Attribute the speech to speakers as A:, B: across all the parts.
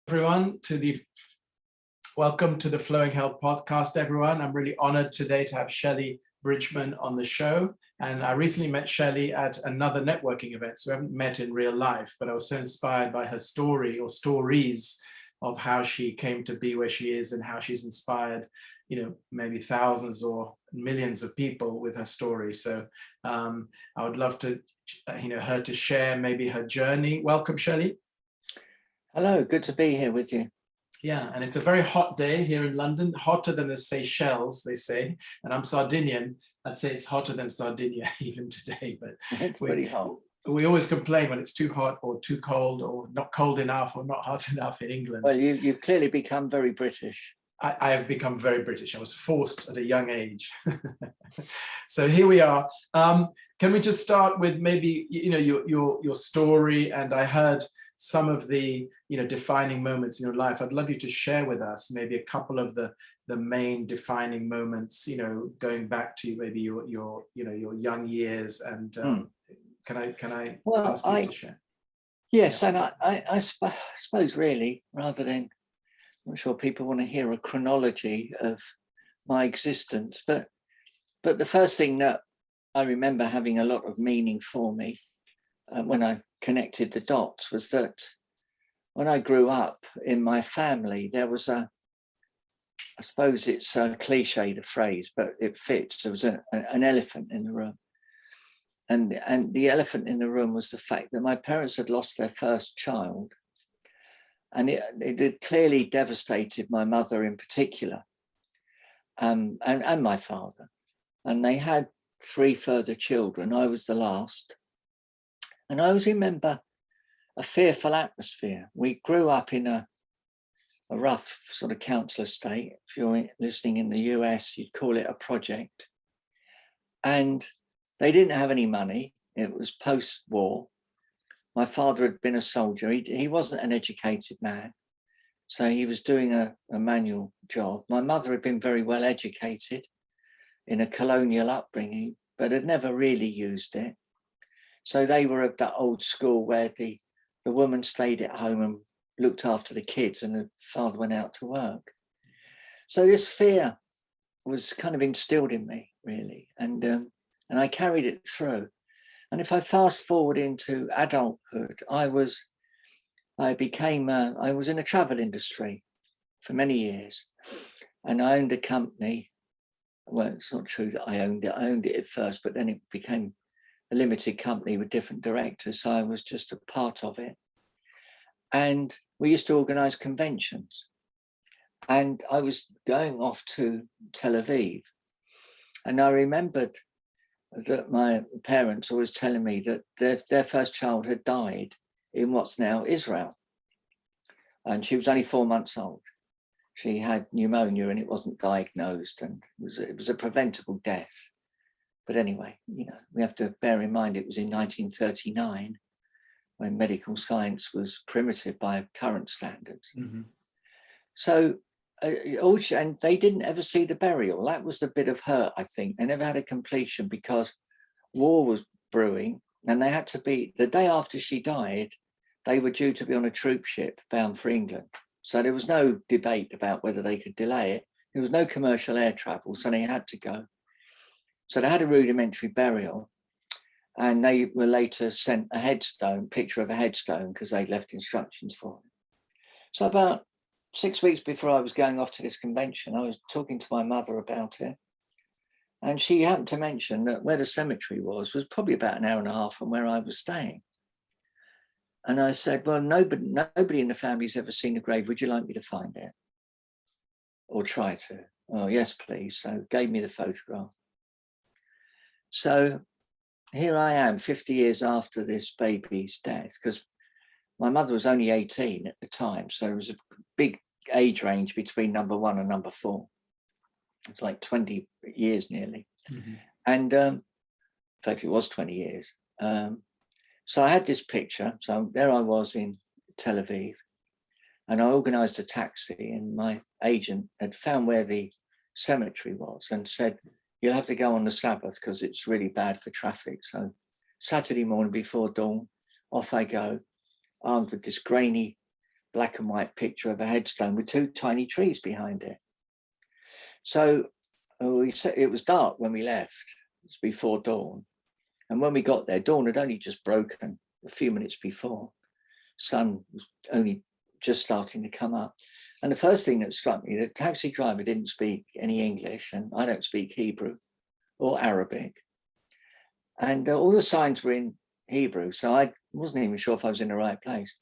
A: Everyone, welcome to the Flowing Health podcast, everyone. I'm really honored today to have Shelley Bridgman on the show. And I recently met Shelley at another networking event, so we haven't met in real life, but I was so inspired by her story or stories of how she came to be where she is and how she's inspired, maybe thousands or millions of people with her story. So I would love to, her to share maybe her journey. Welcome, Shelley.
B: Hello, good to be here with you.
A: Yeah, and it's a very hot day here in London, hotter than the Seychelles, they say. And I'm Sardinian. I'd say it's hotter than Sardinia even today, but
B: it's pretty hot.
A: We always complain when it's too hot or too cold or not cold enough or not hot enough in England.
B: Well, you've clearly become very British.
A: I have become very British. I was forced at a young age. So here we are. Can we just start with maybe your story? And I heard some of the defining moments in your life. I'd love you to share with us maybe a couple of the main defining moments, going back to maybe your young years. And can I ask you to share?
B: Yes, and I suppose really, rather than, I'm not sure people want to hear a chronology of my existence, but the first thing that I remember having a lot of meaning for me when I connected the dots was that when I grew up in my family, there was I suppose it's a cliche, the phrase, but it fits. There was an elephant in the room. And the elephant in the room was the fact that my parents had lost their first child. And it had clearly devastated my mother in particular, and my father. And they had 3 further children. I was the last. And I always remember a fearful atmosphere. We grew up in a rough sort of council estate. If you're listening in the US, you'd call it a project. And they didn't have any money. It was post-war. My father had been a soldier. He wasn't an educated man. So he was doing a manual job. My mother had been very well educated in a colonial upbringing, but had never really used it. So they were of that old school where the woman stayed at home and looked after the kids and the father went out to work. So this fear was kind of instilled in me, really. And I carried it through. And if I fast forward into adulthood, I was in a travel industry for many years. And I owned a company. Well, it's not true that I owned it at first, but then it became a limited company with different directors. So I was just a part of it. And we used to organize conventions. And I was going off to Tel Aviv. And I remembered that my parents always telling me that their first child had died in what's now Israel. And she was only 4 months old. She had pneumonia and it wasn't diagnosed, and it was a preventable death. But anyway, we have to bear in mind it was in 1939 when medical science was primitive by current standards. Mm-hmm. So, and they didn't ever see the burial. That was the bit of hurt, I think. They never had a completion because war was brewing, and they had to be, the day after she died, they were due to be on a troop ship bound for England. So there was no debate about whether they could delay it. There was no commercial air travel, so they had to go. So they had a rudimentary burial, and they were later sent a picture of a headstone, because they'd left instructions for it. So about 6 weeks before I was going off to this convention, I was talking to my mother about it. And she happened to mention that where the cemetery was probably about an hour and a half from where I was staying. And I said, well, nobody in the family's ever seen the grave. Would you like me to find it? Or try to? Oh, yes, please. So gave me the photograph. So here I am 50 years after this baby's death, because my mother was only 18 at the time. So there was a big age range between number 1 and number 4. It's like 20 years nearly. Mm-hmm. And in fact, it was 20 years. So I had this picture. So there I was in Tel Aviv, and I organized a taxi, and my agent had found where the cemetery was and said, you'll have to go on the Sabbath because it's really bad for traffic. So Saturday morning before dawn, off I go, armed with this grainy black and white picture of a headstone with 2 tiny trees behind it. So we said it was dark when we left. It was before dawn. And when we got there, dawn had only just broken a few minutes before. Sun was only just starting to come up. And the first thing that struck me, the taxi driver didn't speak any English, and I don't speak Hebrew or Arabic. And all the signs were in Hebrew, so I wasn't even sure if I was in the right place.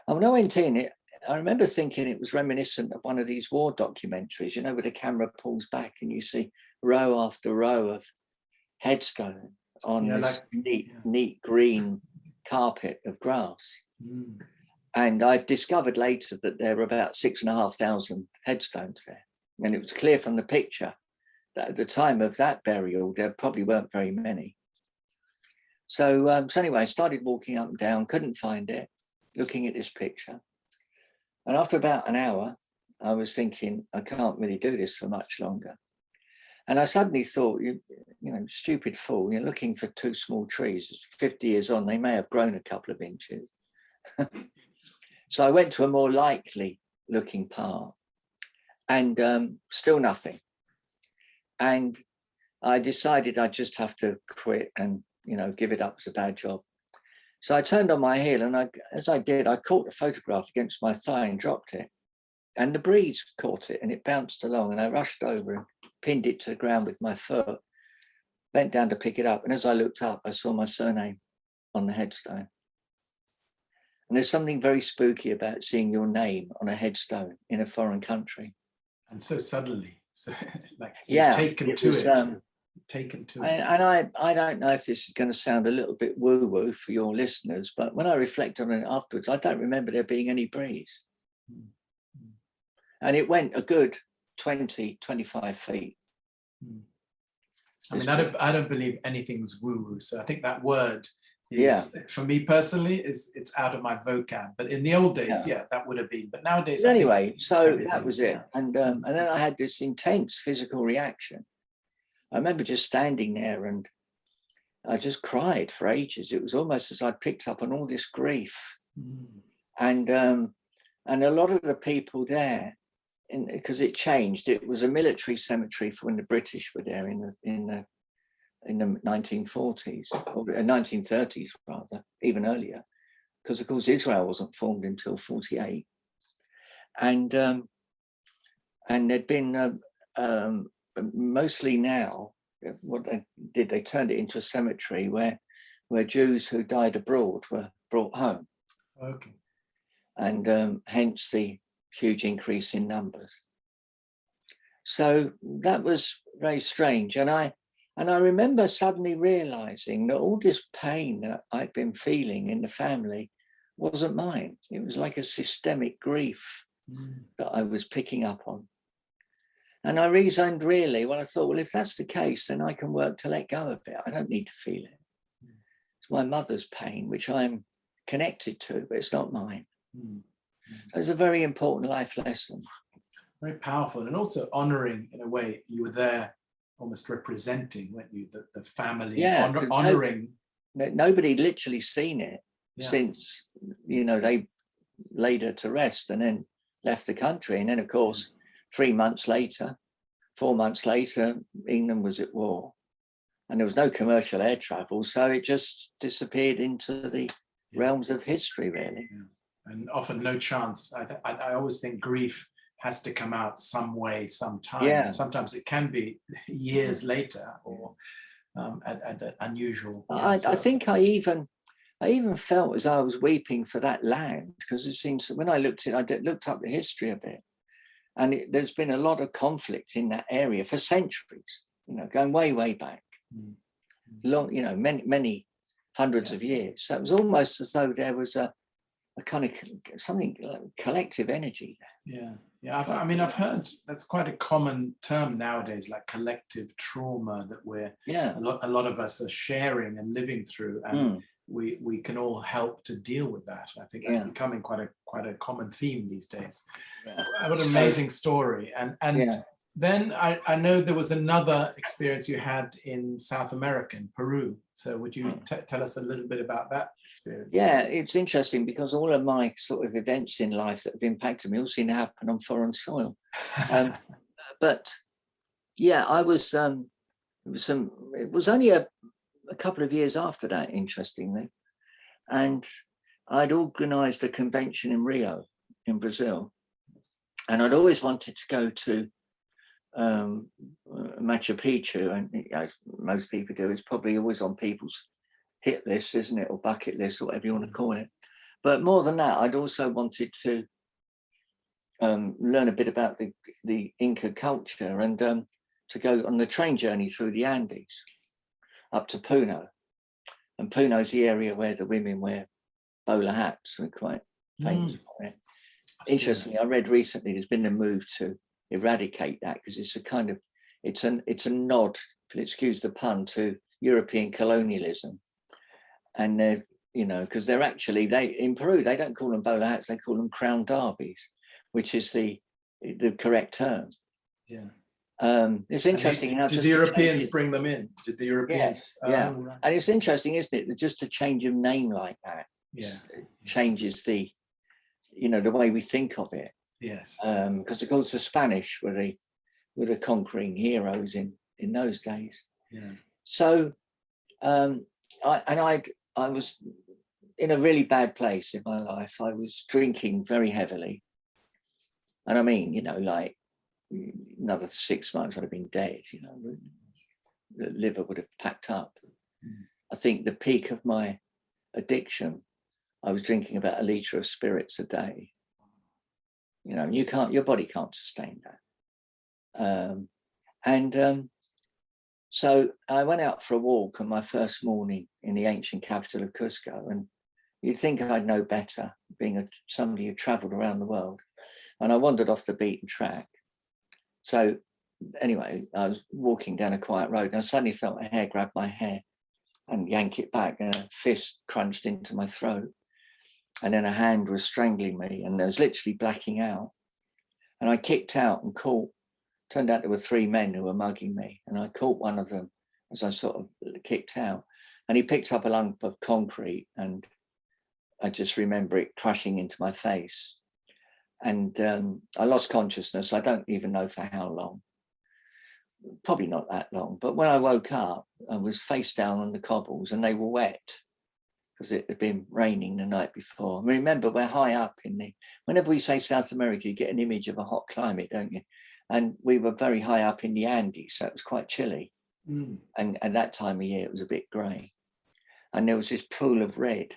B: And when I went in, I remember thinking it was reminiscent of one of these war documentaries, you know, where the camera pulls back and you see row after row of headstone on this neat green carpet of grass. Mm. And I discovered later that there were about 6,500 headstones there. And it was clear from the picture that at the time of that burial, there probably weren't very many. So anyway, I started walking up and down, couldn't find it, looking at this picture. And after about an hour, I was thinking, I can't really do this for much longer. And I suddenly thought, you know, stupid fool, you're looking for 2 small trees. It's 50 years on, they may have grown a couple of inches. So I went to a more likely looking part, and still nothing. And I decided I'd just have to quit and, you know, give it up as a bad job. So I turned on my heel, and as I did, I caught the photograph against my thigh and dropped it. And the breeze caught it and it bounced along, and I rushed over and pinned it to the ground with my foot, bent down to pick it up. And as I looked up, I saw my surname on the headstone. And there's something very spooky about seeing your name on a headstone in a foreign country.
A: And so suddenly, so like
B: taken to it. And I don't know if this is going to sound a little bit woo-woo for your listeners, but when I reflect on it afterwards, I don't remember there being any breeze. And it went a good 20, 25 feet.
A: I mean, I don't believe anything's woo-woo. So I think that word is, for me personally, it's out of my vocab. But in the old days, that would have been. But nowadays,
B: anyway, so that was it. And then I had this intense physical reaction. I remember just standing there and I just cried for ages. It was almost as I picked up on all this grief. And a lot of the people there, because it changed, it was a military cemetery for when the British were there in the 1940s or 1930s rather, even earlier, because of course Israel wasn't formed until 48, and there'd been mostly now what they did, they turned it into a cemetery where Jews who died abroad were brought home.
A: Okay.
B: And hence the huge increase in numbers. So that was very strange. And I remember suddenly realizing that all this pain that I'd been feeling in the family wasn't mine. It was like a systemic grief that I was picking up on. And I reasoned really, I thought, well, if that's the case, then I can work to let go of it. I don't need to feel it. It's my mother's pain, which I'm connected to, but it's not mine. So it's a very important life lesson.
A: Very powerful, and also honoring, in a way, you were there almost representing, weren't you, the family, honoring.
B: Nobody literally seen it since, you know, they laid her to rest and then left the country. And then, of course, 4 months later, England was at war and there was no commercial air travel. So it just disappeared into the realms of history, really.
A: And often no chance. I always think grief has to come out some way, sometime. And sometimes it can be years later or at unusual.
B: I think I even felt as I was weeping for that land, because it seems when I looked up the history of it, and there's been a lot of conflict in that area for centuries, you know, going way, way back, long, you know, many hundreds of years. So it was almost as though there was a kind of something like collective energy there.
A: I mean, I've heard that's quite a common term nowadays, like collective trauma, that we're a lot of us are sharing and living through, and we can all help to deal with that. I think that's becoming quite a common theme these days. What an amazing story, and then I know there was another experience you had in South America, in Peru. So would you tell us a little bit about that experience?
B: Yeah, it's interesting because all of my sort of events in life that have impacted me all seem to happen on foreign soil. But yeah, it was only a couple of years after that, interestingly. And I'd organized a convention in Rio, in Brazil. And I'd always wanted to go to Machu Picchu, and as most people do, it's probably always on people's hit list, isn't it, or bucket list, or whatever you want to call it. But more than that, I'd also wanted to learn a bit about the Inca culture, and to go on the train journey through the Andes up to Puno. And Puno's the area where the women wear bowler hats. We're quite famous for it. Interestingly, I read recently there's been a move to eradicate that, because it's a kind of, it's a nod, excuse the pun, to European colonialism. And you know, because they're actually, in Peru, they don't call them bowler hats, they call them crown derbies, which is the correct term.
A: Yeah.
B: It's interesting how
A: did the Europeans bring them in? Did the Europeans?
B: Yeah. Right. And it's interesting, isn't it, that just a change of name like that changes the, you know, the way we think of it.
A: Yes.
B: Because of course the Spanish were the conquering heroes in those days.
A: Yeah.
B: So I was in a really bad place in my life. I was drinking very heavily, and I mean, you know, like another 6 months I'd have been dead. You know, the liver would have packed up. I think the peak of my addiction, I was drinking about 1 litre of spirits a day. You know, your body can't sustain that. So I went out for a walk on my first morning in the ancient capital of Cusco, and you'd think I'd know better, being somebody who travelled around the world. And I wandered off the beaten track. So anyway, I was walking down a quiet road, and I suddenly felt a hair grab my hair and yank it back, and a fist crunched into my throat. And then a hand was strangling me, and I was literally blacking out. And I kicked out and turned out there were 3 men who were mugging me. And I caught one of them as I sort of kicked out. And he picked up a lump of concrete, and I just remember it crashing into my face. And I lost consciousness. I don't even know for how long. Probably not that long. But when I woke up, I was face down on the cobbles, and they were wet, because it had been raining the night before. Remember, we're high up whenever we say South America, you get an image of a hot climate, don't you? And we were very high up in the Andes, so it was quite chilly. And at that time of year, it was a bit grey. And there was this pool of red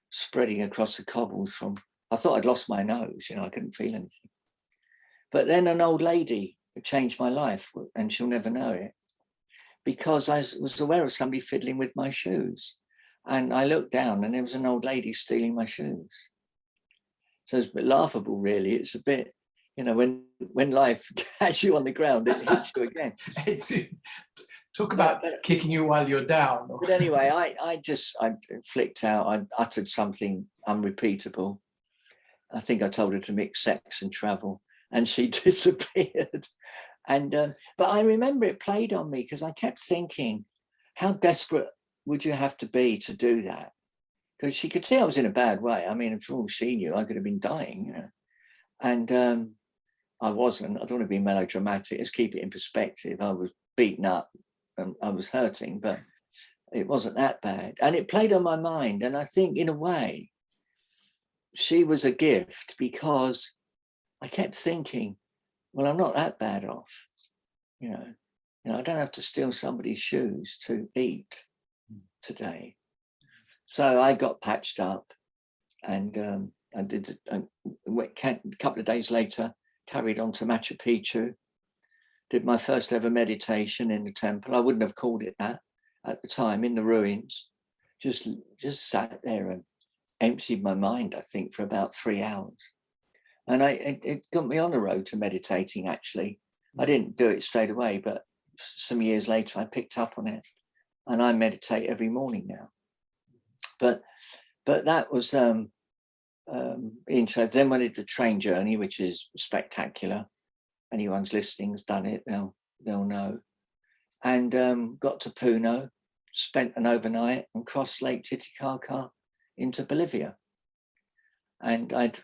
B: spreading across the cobbles I thought I'd lost my nose, you know, I couldn't feel anything. But then an old lady changed my life, and she'll never know it, because I was aware of somebody fiddling with my shoes. And I looked down, and there was an old lady stealing my shoes. So it's a bit laughable, really. It's a bit, you know, when life has you on the ground, it hits you again.
A: Talk about kicking you while you're down.
B: But anyway, I flicked out. I uttered something unrepeatable. I think I told her to mix sex and travel, and she disappeared. And but I remember it played on me, because I kept thinking, how desperate would you have to be to do that? Because she could see I was in a bad way. I mean, for all she knew, I could have been dying, you know. And I wasn't. I don't want to be melodramatic. Let's keep it in perspective. I was beaten up and I was hurting, but it wasn't that bad. And it played on my mind. And I think, in a way, she was a gift, because I kept thinking, well, I'm not that bad off. You know, I don't have to steal somebody's shoes to eat today. So I got patched up, and I did a couple of days later, carried on to Machu Picchu, did my first ever meditation in the temple. I wouldn't have called it that at the time, in the ruins. Just sat there and emptied my mind, I think, for about 3 hours. And it got me on the road to meditating, actually. I didn't do it straight away, but some years later I picked up on it, and I meditate every morning now. But that was interesting. Then I did the train journey, which is spectacular. anyone's listening's done it, they'll know. And got to Puno, spent an overnight, and crossed Lake Titicaca into Bolivia. And I'd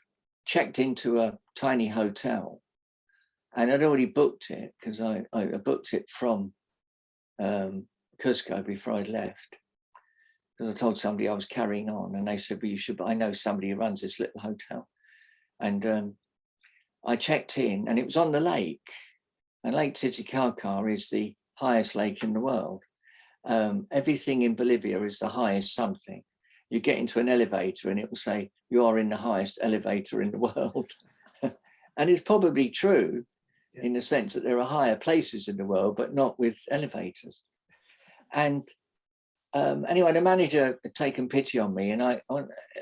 B: checked into a tiny hotel, and I'd already booked it because I booked it from Cusco before I'd left. Because I told somebody I was carrying on, and they said, well, you should, I know somebody who runs this little hotel. And I checked in, and it was on the lake. And Lake Titicaca is the highest lake in the world. Everything in Bolivia is the highest something. You get into an elevator and it will say, you are in the highest elevator in the world. And it's probably true in the sense that there are higher places in the world, but not with elevators. And anyway, the manager had taken pity on me, and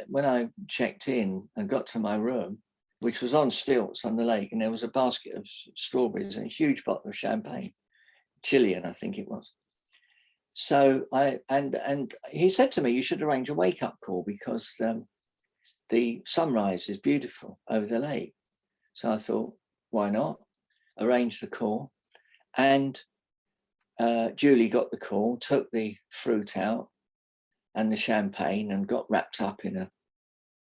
B: when I checked in and got to my room, which was on stilts on the lake, and there was a basket of strawberries and a huge bottle of champagne, Chilean, I think it was. So and he said to me, you should arrange a wake-up call because the sunrise is beautiful over the lake. So I thought, why not? Arrange the call. And Julie got the call, took the fruit out and the champagne, and got wrapped up in a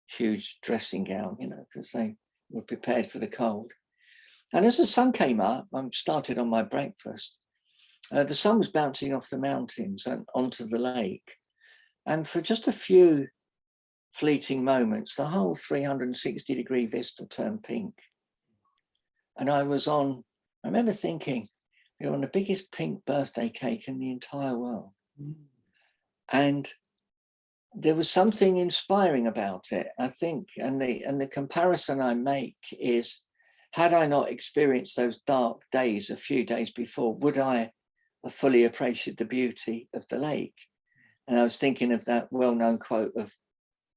B: huge dressing gown, because they were prepared for the cold. And as the sun came up, I started on my breakfast. The sun was bouncing off the mountains and onto the lake. And for just a few fleeting moments, the whole 360-degree vista turned pink. And I remember thinking, you're on the biggest pink birthday cake in the entire world. And there was something inspiring about it, I think. And the comparison I make is, had I not experienced those dark days a few days before, would I have fully appreciated the beauty of the lake? And I was thinking of that well-known quote of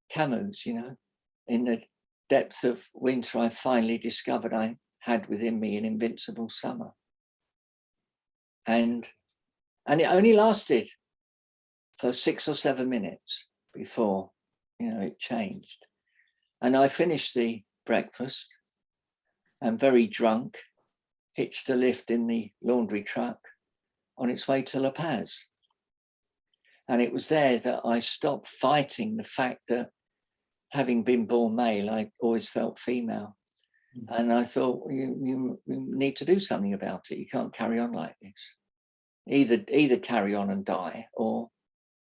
B: Camus, in the depth of winter, I finally discovered I had within me an invincible summer. And it only lasted for 6 or 7 minutes before, it changed. And I finished the breakfast and, very drunk, hitched a lift in the laundry truck on its way to La Paz. And it was there that I stopped fighting the fact that, having been born male, I always felt female. And I thought, you need to do something about it. You can't carry on like this. Either carry on and die or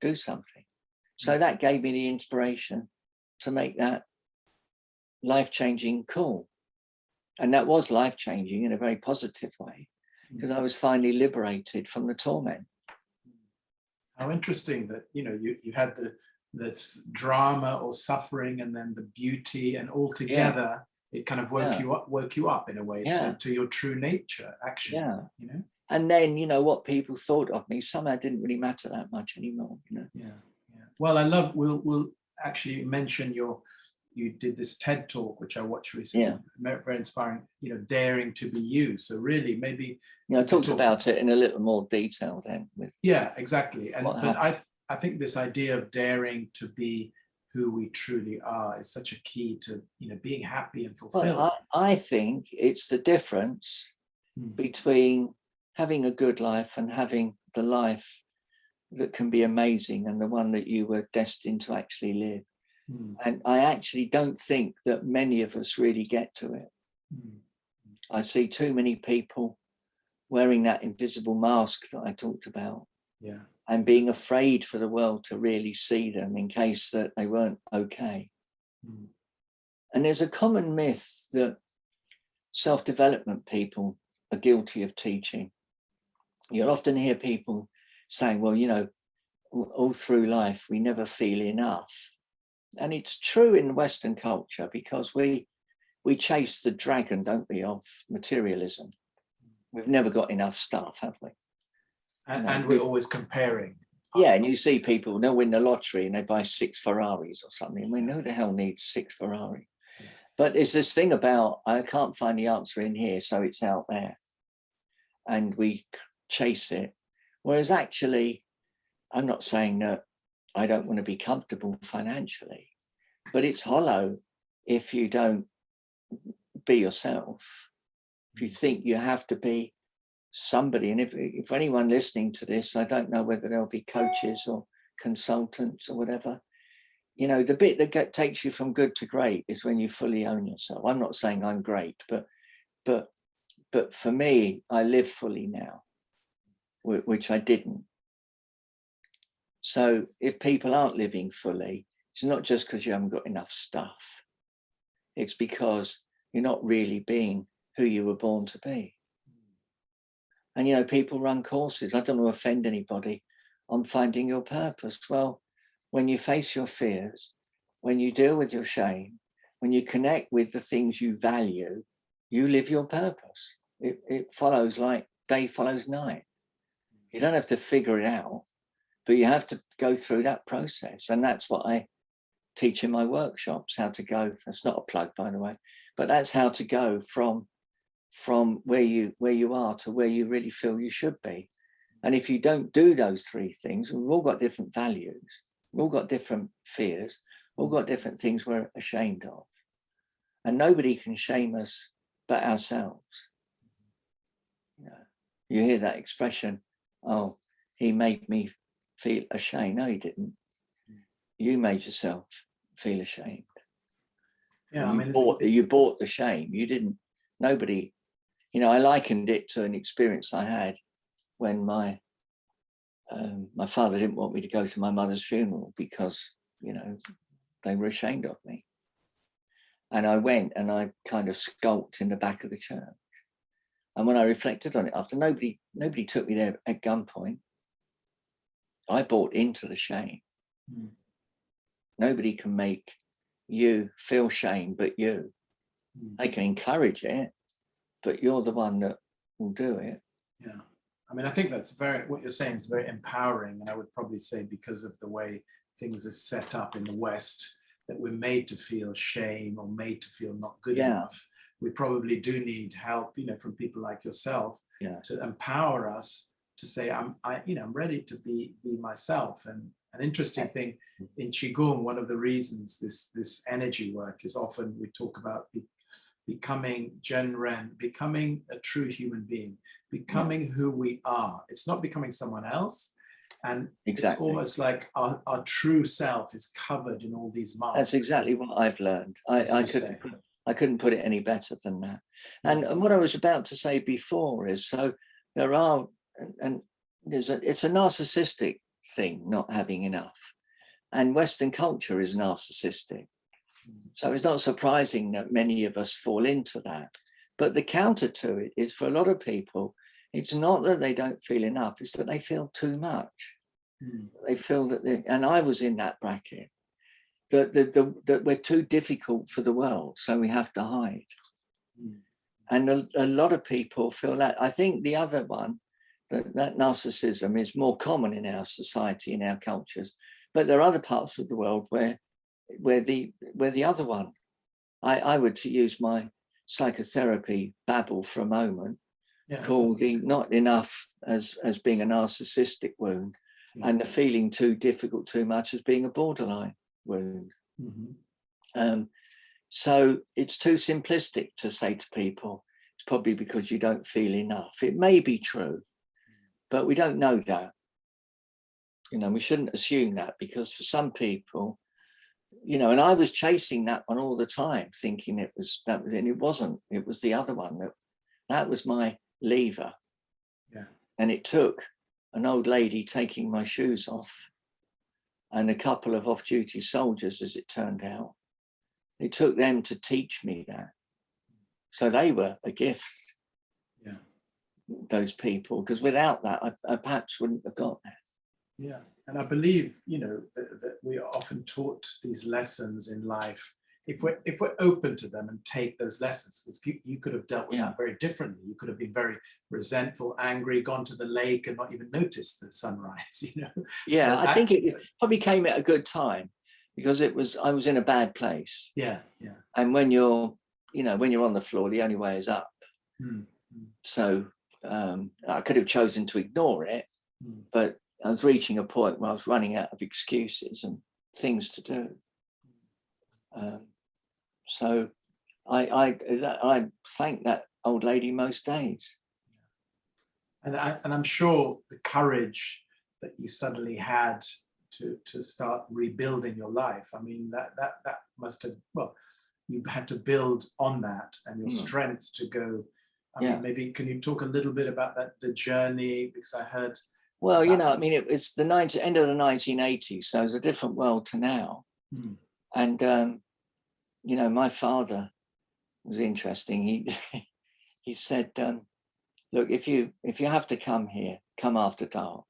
B: do something. So that gave me the inspiration to make that life-changing call. And that was life-changing in a very positive way, because I was finally liberated from the torment.
A: How interesting that, you had this drama or suffering, and then the beauty, and all together, it kind of woke you up in a way to your true nature, actually. And
B: then, what people thought of me somehow didn't really matter that much anymore,
A: Well, I love, we'll actually mention you did this TED talk, which I watched recently, very inspiring, daring to be you. So really, maybe
B: I talked about it in a little more detail then.
A: Exactly. But I think this idea of daring to be who we truly are is such a key to being happy and fulfilled.
B: Well, I think it's the difference between having a good life and having the life that can be amazing, and the one that you were destined to actually live. And I actually don't think that many of us really get to it. I see too many people wearing that invisible mask that I talked about, and being afraid for the world to really see them in case that they weren't okay. And there's a common myth that self-development people are guilty of teaching. You'll often hear people saying, well, all through life, we never feel enough. And it's true in Western culture, because we chase the dragon, don't we, of materialism. We've never got enough stuff, have we?
A: And we're always comparing.
B: Yeah, and you see people, they'll win the lottery and they buy 6 Ferraris or something. I mean, who the hell needs 6 Ferrari? But it's this thing about, I can't find the answer in here, so it's out there. And we chase it. Whereas actually, I'm not saying that I don't want to be comfortable financially, but it's hollow if you don't be yourself If you think you have to be somebody, and if anyone listening to this, I don't know whether there'll be coaches or consultants or whatever, you know, the bit that takes you from good to great is when you fully own yourself. I'm not saying I'm great, but for me, I live fully now, which I didn't. So if people aren't living fully, it's not just because you haven't got enough stuff. It's because you're not really being who you were born to be. And, you know, people run courses. I don't want to offend anybody on finding your purpose. Well, when you face your fears, when you deal with your shame, when you connect with the things you value, you live your purpose. It follows like day follows night. You don't have to figure it out, but you have to go through that process. And that's what I teach in my workshops, how to go. That's not a plug, by the way, but that's how to go from where you are to where you really feel you should be. And if you don't do those three things, we've all got different values, we've all got different fears, we've all got different things we're ashamed of. And nobody can shame us but ourselves. You know, you hear that expression, oh, he made me feel ashamed. No, he didn't. You made yourself feel ashamed.
A: Yeah, I mean,
B: you bought the shame. You didn't. Nobody. You know, I likened it to an experience I had when my father didn't want me to go to my mother's funeral because, you know, they were ashamed of me. And I went and I kind of skulked in the back of the church. And when I reflected on it after, nobody took me there at gunpoint. I bought into the shame. Mm. Nobody can make you feel shame but you. Mm. They can encourage it, but you're the one that will do it.
A: Yeah. I mean, I think that's what you're saying is very empowering. And I would probably say because of the way things are set up in the West, that we're made to feel shame or made to feel not good enough. We probably do need help, you know, from people like yourself to empower us to say, I'm ready to be myself. And an interesting thing in Qigong, one of the reasons this energy work is often we talk about becoming Genren, becoming a true human being, becoming who we are. It's not becoming someone else. And it's almost like our true self is covered in all these masks.
B: That's exactly what I've learned. I couldn't put it any better than that. And what I was about to say before is, so there are, and it's a narcissistic thing, not having enough. And Western culture is narcissistic. So it's not surprising that many of us fall into that. But the counter to it is, for a lot of people, it's not that they don't feel enough, it's that they feel too much. They feel that, and I was in that bracket, that we're too difficult for the world, so we have to hide. And a lot of people feel that. I think the other one, that narcissism is more common in our society, in our cultures, but there are other parts of the world where the other one, I would, to use my psychotherapy babble for a moment, call the not enough as being a narcissistic wound, and the feeling too difficult, too much, as being a borderline wound. So it's too simplistic to say to people, it's probably because you don't feel enough. It may be true, but we don't know that. You know, we shouldn't assume that, because for some people, you know, and I was chasing that one all the time, thinking it was that, and it wasn't. It was the other one that was my lever. And it took an old lady taking my shoes off and a couple of off-duty soldiers, as it turned out. It took them to teach me that. So they were a gift, those people, because without that, I perhaps wouldn't have got that.
A: Yeah, and I believe, you know, that we are often taught these lessons in life. If we're open to them and take those lessons, because you could have dealt with that very differently. You could have been very resentful, angry, gone to the lake and not even noticed the sunrise, you know.
B: Yeah, I think it probably came at a good time, because I was in a bad place. And when you're on the floor, the only way is up. So I could have chosen to ignore it, but I was reaching a point where I was running out of excuses and things to do. So I thank that old lady most days.
A: And I'm sure the courage that you suddenly had to start rebuilding your life. I mean, that must have, well, you had to build on that and your strength to go. I mean, maybe can you talk a little bit about that, the journey? Because I heard.
B: Well, you know, I mean, it's the end of the 1980s, so it's a different world to now. And you know, my father was interesting. He said, look, if you have to come here, come after dark.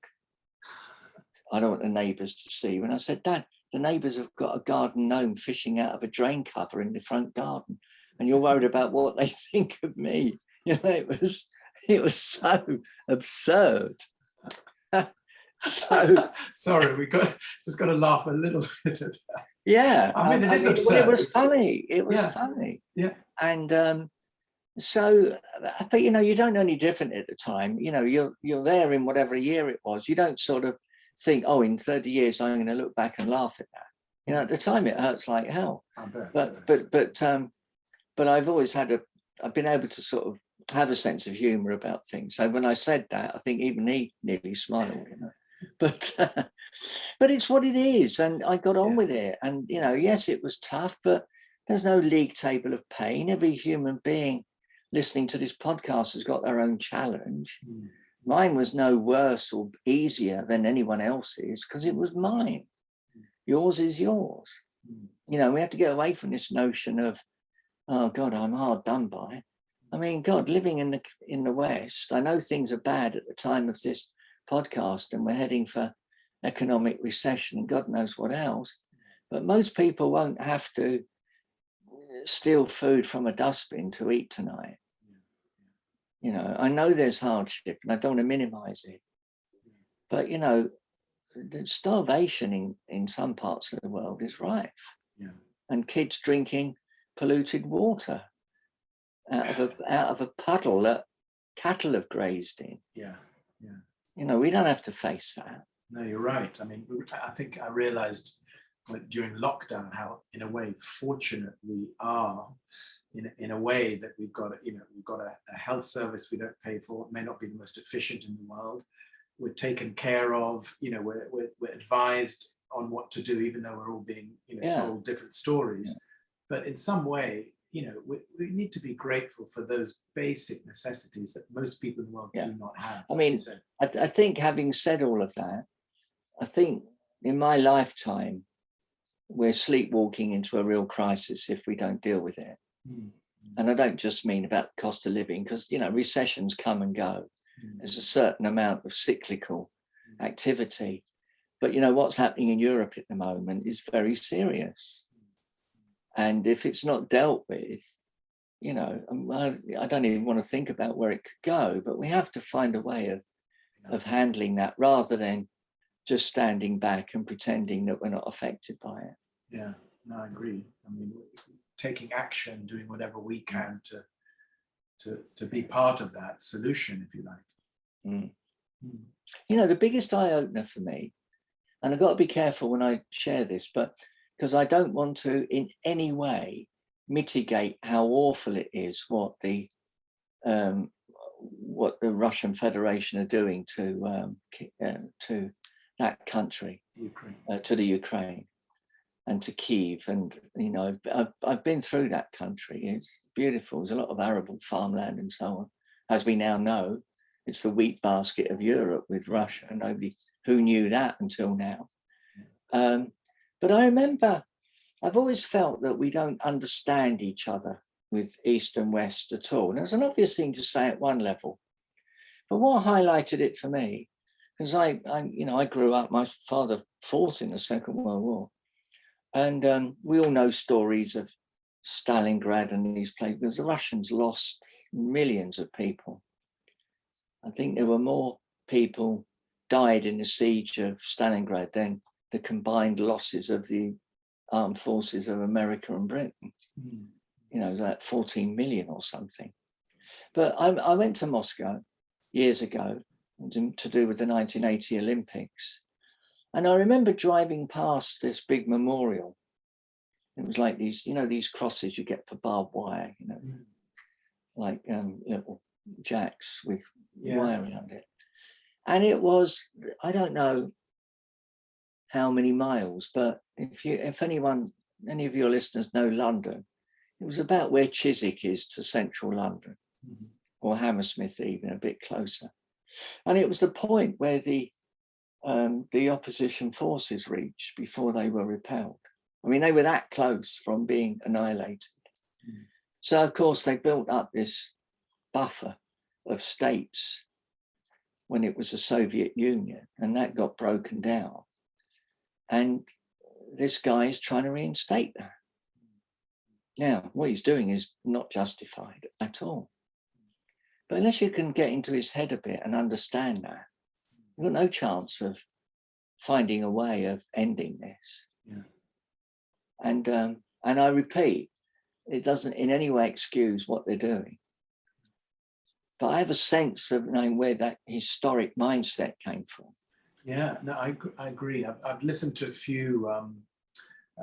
B: I don't want the neighbours to see you. And I said, Dad, the neighbours have got a garden gnome fishing out of a drain cover in the front garden, and you're worried about what they think of me. You know, it was so absurd. So
A: sorry, just got to laugh a little bit at that.
B: Yeah,
A: I mean, it is absurd.
B: Well, it was funny. It was funny.
A: Yeah.
B: And so, but you know, you don't know any different at the time. You know, you're there in whatever year it was. You don't sort of think, oh, in 30 years I'm going to look back and laugh at that. You know, at the time it hurts like hell. But I've always I've been able to sort of have a sense of humor about things. So when I said that, I think even he nearly smiled. You know, but it's what it is, and I got on with it. And you know, yes, it was tough, but there's no league table of pain. Every human being listening to this podcast has got their own challenge. Mine was no worse or easier than anyone else's because it was mine. Yours is yours. You know, we have to get away from this notion of, oh God, I'm hard done by. I mean, God, living in the West, I know things are bad at the time of this podcast and we're heading for economic recession and God knows what else, but most people won't have to steal food from a dustbin to eat tonight. You know, I know there's hardship and I don't want to minimize it, but you know, the starvation in some parts of the world is rife, and kids drinking polluted water out of a puddle that cattle have grazed in. You know, we don't have to face that.
A: No, you're right. I mean, I think I realized during lockdown how, in a way, fortunate we are. In a way that we've got a health service we don't pay for. It may not be the most efficient in the world. We're taken care of. You know, we're advised on what to do, even though we're all being told different stories. But in some way, you know, we need to be grateful for those basic necessities that most people in the world do not have.
B: I mean, I think having said all of that, I think in my lifetime, we're sleepwalking into a real crisis if we don't deal with it. And I don't just mean about the cost of living, because, you know, recessions come and go. There's a certain amount of cyclical activity. But, you know, what's happening in Europe at the moment is very serious. And if it's not dealt with, you know, I don't even want to think about where it could go, but we have to find a way of handling that rather than just standing back and pretending that we're not affected by it.
A: Yeah, no, I agree. I mean, taking action, doing whatever we can to be part of that solution, if you like.
B: You know, the biggest eye-opener for me, and I've got to be careful when I share this, but because I don't want to in any way mitigate how awful it is what the Russian Federation are doing to that country, to the Ukraine and to Kyiv. And, you know, I've been through that country. It's beautiful. There's a lot of arable farmland and so on. As we now know, it's the wheat basket of Europe with Russia. Nobody who knew that until now. But I remember I've always felt that we don't understand each other with East and West at all. And it's an obvious thing to say at one level. But what highlighted it for me, because I grew up, my father fought in the Second World War. And we all know stories of Stalingrad and these places, because the Russians lost millions of people. I think there were more people died in the siege of Stalingrad than the combined losses of the armed forces of America and Britain. You know, like 14 million or something. But I went to Moscow years ago to do with the 1980 Olympics. And I remember driving past this big memorial. It was like these, you know, these crosses you get for barbed wire, you know, like little jacks with
A: Yeah.
B: wire around it. And it was, I don't know how many miles, but if any of your listeners know London, it was about where Chiswick is to central London, or Hammersmith, even a bit closer. And it was the point where the opposition forces reached before they were repelled. I mean, they were that close from being annihilated. So, of course, they built up this buffer of states when it was the Soviet Union, and that got broken down. And this guy is trying to reinstate that. Now, what he's doing is not justified at all. But unless you can get into his head a bit and understand that, you've got no chance of finding a way of ending this.
A: Yeah.
B: And I repeat, it doesn't in any way excuse what they're doing. But I have a sense of knowing where that historic mindset came from.
A: Yeah, no, I agree. I've listened to a few,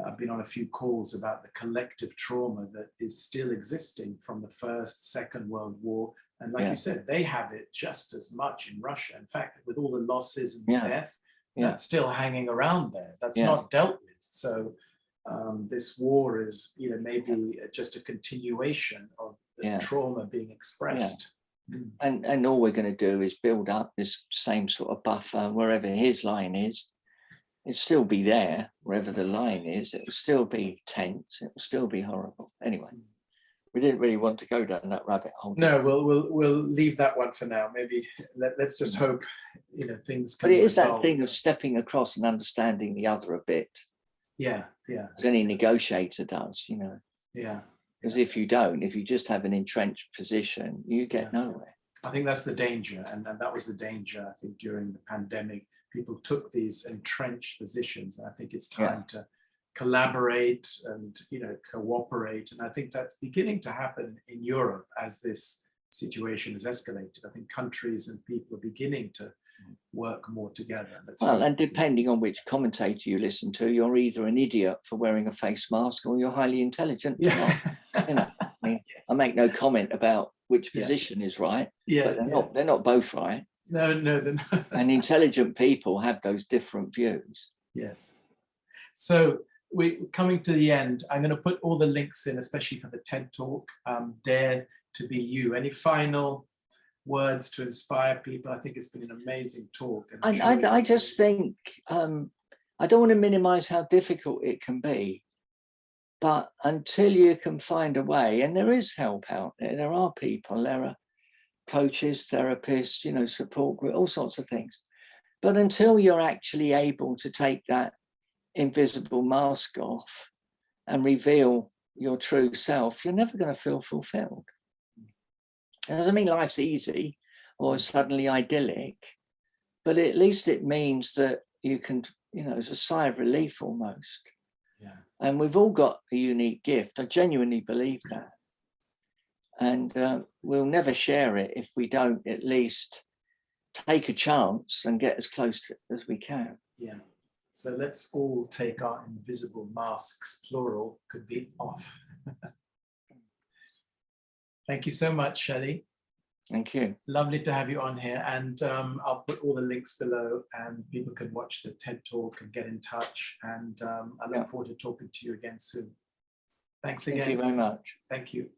A: I've been on a few calls about the collective trauma that is still existing from the First, Second World War. And like you said, they have it just as much in Russia. In fact, with all the losses and death, that's still hanging around there. That's not dealt with. So this war is, maybe just a continuation of the trauma being expressed.
B: And all we're going to do is build up this same sort of buffer wherever his line is. It'll still be there, wherever the line is. It will still be tense. It will still be horrible. Anyway, we didn't really want to go down that rabbit hole.
A: No, we'll leave that one for now. Maybe let's just hope things can.
B: But it is that thing of stepping across and understanding the other a bit.
A: Yeah.
B: As any negotiator does,
A: Yeah.
B: Because if you don't, if you just have an entrenched position, you get nowhere.
A: I think that's the danger. And that was the danger, I think, during the pandemic. People took these entrenched positions. And I think it's time to collaborate and, cooperate. And I think that's beginning to happen in Europe as this situation is escalated. I think countries and people are beginning to work more together.
B: And depending on which commentator you listen to, you're either an idiot for wearing a face mask or you're highly intelligent. I make no comment about which position is right, but they're not both right.
A: No, they're not.
B: And intelligent people have those different views.
A: Yes. So we're coming to the end. I'm going to put all the links in, especially for the TED Talk, Dare to Be You. Any final words to inspire people? I think it's been an amazing talk. And
B: I just think, I don't want to minimize how difficult it can be, but until you can find a way, and there is help out there, there are people, there are coaches, therapists, support group, all sorts of things. But until you're actually able to take that invisible mask off and reveal your true self, you're never going to feel fulfilled. It doesn't mean life's easy or suddenly idyllic, but at least it means that you can, it's a sigh of relief almost.
A: Yeah.
B: And we've all got a unique gift. I genuinely believe that. And we'll never share it if we don't at least take a chance and get as close as we can.
A: Yeah. So let's all take our invisible masks, plural, could be off. Thank you so much, Shelley.
B: Thank you.
A: Lovely to have you on here. And I'll put all the links below and people can watch the TED Talk and get in touch. And I look forward to talking to you again soon. Thanks again.
B: Thank you very much.
A: Thank you.